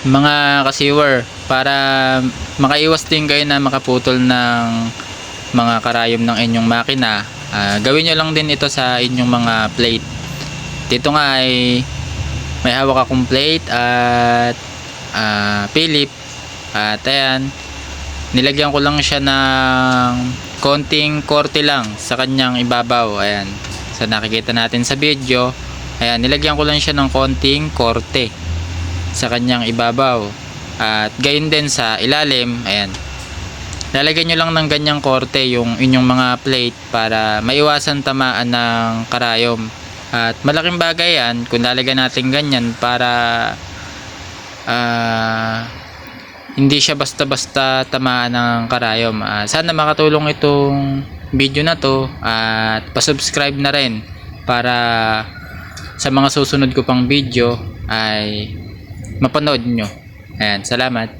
mga kasiwer, para makaiwas din kayo na makaputol ng mga karayom ng inyong makina. Gawin nyo lang din ito sa inyong mga plate. Dito nga ay may hawak akong plate at Philip, at ayan, nilagyan ko lang siya ng konting korte lang sa kanyang ibabaw. Ayan, sa nakikita natin sa video, ayan, nilagyan ko lang siya ng konting korte sa kanyang ibabaw, at gayon din sa ilalim. Ayan, lalagyan nyo lang ng ganyang korte yung inyong mga plate para maiwasan tamaan ng karayom. At malaking bagay yan kung lalagyan natin ganyan para hindi siya basta-basta tamaan ng karayom. Sana makatulong itong video na to, at pasubscribe na rin para sa mga susunod ko pang video ay mapanood nyo. Ayan, salamat.